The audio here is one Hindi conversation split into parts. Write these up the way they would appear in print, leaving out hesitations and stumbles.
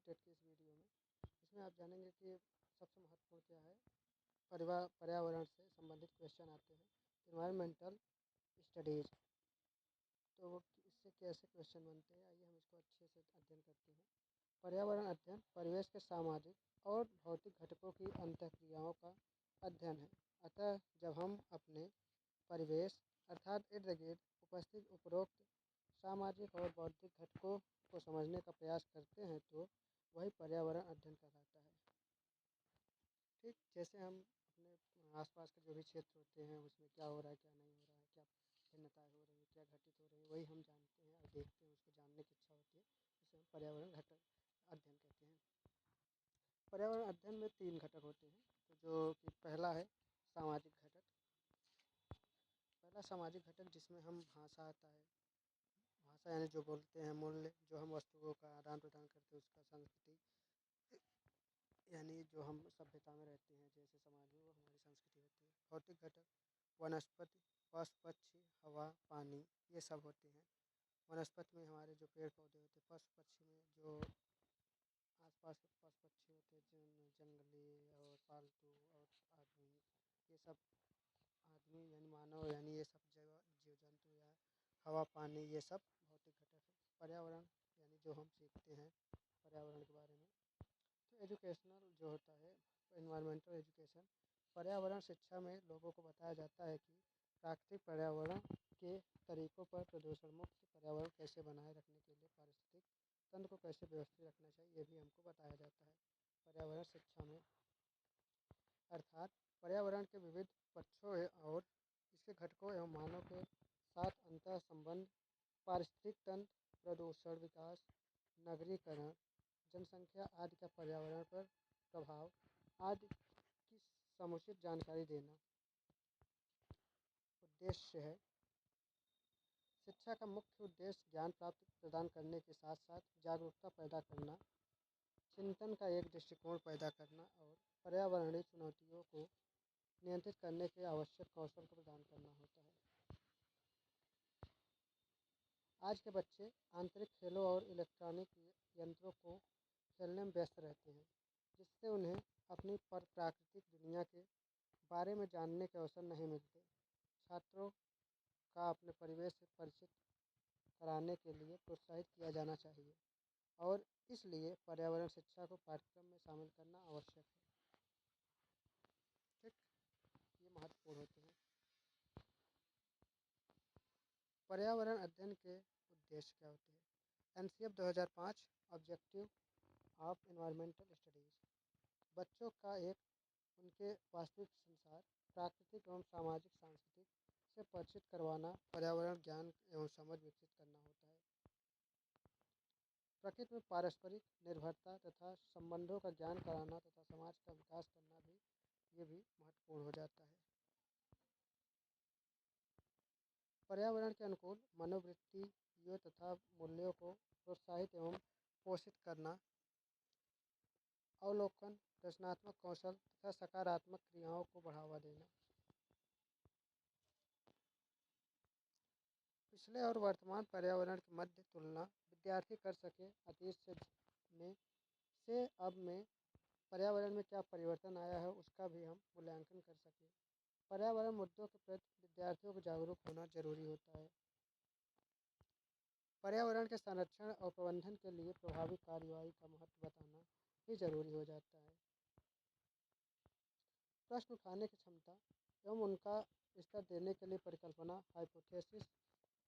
टेट की इस वीडियो में। इसमें आप जानेंगे कि सबसे महत्वपूर्ण क्या है। पर्यावरण से संबंधित क्वेश्चन आते हैं, इन्वायरमेंटल स्टडीज़। तो वो इससे कैसे क्वेश्चन बनते हैं, आइए हम इसको अच्छे से अध्ययन करते हैं। पर्यावरण अध्ययन परिवेश के सामाजिक और भौतिक घटकों की अंतःक्रियाओं का अध्ययन है। अतः जब हम अपने परिवेश अर्थात इर्द गिर्द उपस्थित उपरोक्त सामाजिक और बौद्धिक घटकों को समझने का प्रयास करते हैं तो वही पर्यावरण अध्ययन कहलाता है। ठीक, जैसे हम अपने आसपास के जो भी क्षेत्र होते हैं उसमें क्या हो रहा है, क्या नहीं हो रहा है, क्या भिन्नताएँ हो रही है, क्या घटित हो रही है, वही हम जानते हैं और देखते हैं, उसको जानने की इच्छा होती है। इसे हम पर्यावरण घटक अध्ययन कहते हैं। पर्यावरण अध्ययन में 3 घटक होते हैं, तो जो कि पहला है सामाजिक घटक। पहला सामाजिक घटक जिसमें हम भाषा आता है। भाषा यानी जो बोलते हैं, मूल्य जो हम वस्तुओं का आदान प्रदान करते हैं उसका, संस्कृति यानी जो हम सभ्यता में रहते हैं जैसे समाज में, वो हमारी संस्कृति होती है। भौतिक घटक वनस्पति, पशु पक्षी, हवा, पानी, ये सब होते हैं। वनस्पति में हमारे जो पेड़ पौधे होते हैं, पशु पक्षी में जो आसपास के पशु पक्षी होते हैं, जंगली और पालतू और आदमी, ये सब आदमी यानी मानव यानी ये सब जीव जंतु या हवा पानी, ये सब भौतिक घटक है। पर्यावरण यानी जो हम सीखते हैं पर्यावरण के बारे में। तो एजुकेशनल जो होता है, एनवायरमेंटल एजुकेशन। पर्यावरण शिक्षा में लोगों को बताया जाता है कि प्राकृतिक पर्यावरण के तरीकों पर प्रदूषण मुक्त पर्यावरण कैसे बनाए रखने के लिए पारिस्थितिक तंत्र को कैसे व्यवस्थित रखना चाहिए, ये भी हमको बताया जाता है पर्यावरण शिक्षा में। अर्थात पर्यावरण के विविध पक्षों और इसके घटकों एवं मानव के साथ अंतर संबंध, पारिस्थितिक तंत्र, प्रदूषण, विकास, नगरीकरण, जनसंख्या आदि का पर्यावरण पर प्रभाव आदि की समुचित जानकारी देना उद्देश्य है। शिक्षा का मुख्य उद्देश्य ज्ञान प्राप्त प्रदान करने के साथ साथ जागरूकता पैदा करना, चिंतन का एक दृष्टिकोण पैदा करना और पर्यावरणीय चुनौतियों को नियंत्रित करने के आवश्यक कौशल को प्रदान करना होता है। आज के बच्चे आंतरिक खेलों और इलेक्ट्रॉनिक यंत्रों को खेलने में व्यस्त रहते हैं, जिससे उन्हें अपनी प्राकृतिक दुनिया के बारे में जानने के अवसर नहीं मिलते। छात्रों का अपने परिवेश से परिचित कराने के लिए प्रोत्साहित किया जाना चाहिए और इसलिए पर्यावरण शिक्षा को पाठ्यक्रम में शामिल करना आवश्यक है। ठीक, ये महत्वपूर्ण होते हैं। पर्यावरण अध्ययन के उद्देश्य क्या होते हैं। NCF 2005 objective of environmental studies. बच्चों का एक उनके वास्तविक संसार, प्राकृतिक एवं सामाजिक सांस्कृतिक से परिचित करवाना, पर्यावरण ज्ञान एवं समझ विकसित करना होता है। प्रकृति में पारस्परिक निर्भरता तथा संबंधों का ज्ञान कराना तथा समाज का विकास करना भी, ये भी महत्वपूर्ण हो जाता है। पर्यावरण के अनुकूल मनोवृत्तियों तथा मूल्यों को प्रोत्साहित एवं पोषित करना, अवलोकन, रचनात्मक कौशल तथा सकारात्मक क्रियाओं को बढ़ावा देना। पिछले और वर्तमान पर्यावरण की मध्य तुलना विद्यार्थी कर सके। अतीत से अब में पर्यावरण में क्या परिवर्तन आया है उसका भी हम मूल्यांकन कर सकें। पर्यावरण मुद्दों के प्रति विद्यार्थियों को जागरूक होना जरूरी होता है। पर्यावरण के संरक्षण और प्रबंधन के लिए प्रभावी कार्यवाही का महत्व बताना भी जरूरी हो जाता है। प्रश्न उठाने की क्षमता एवं उनका स्तर देने के लिए परिकल्पना, हाइपोथेसिस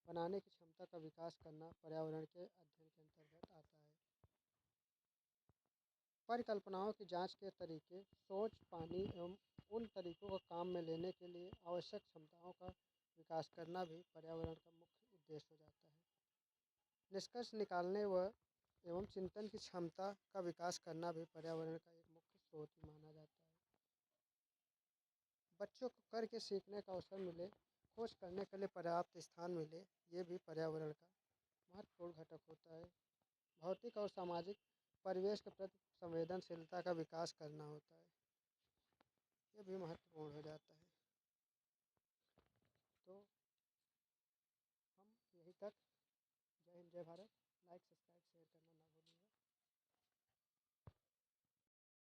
बनाने की क्षमता का विकास करना पर्यावरण के अध्ययन के अंतर्गत आता है। परिकल्पनाओं की जांच के तरीके, सोच पानी एवं उन तरीकों को काम में लेने के लिए आवश्यक क्षमताओं का विकास करना भी पर्यावरण का मुख्य उद्देश्य हो जाता है। निष्कर्ष निकालने व एवं चिंतन की क्षमता का विकास करना भी पर्यावरण का एक मुख्य स्रोत माना जाता है। बच्चों को करके सीखने का अवसर मिले, खोज करने के लिए पर्याप्त स्थान मिले, ये भी पर्यावरण का महत्वपूर्ण घटक होता है। भौतिक और सामाजिक परिवेश के प्रति संवेदनशीलता का विकास करना होता है, ये भी महत्वपूर्ण हो जाता है। तो हम यहीं तक। जय हिंद, जय भारत।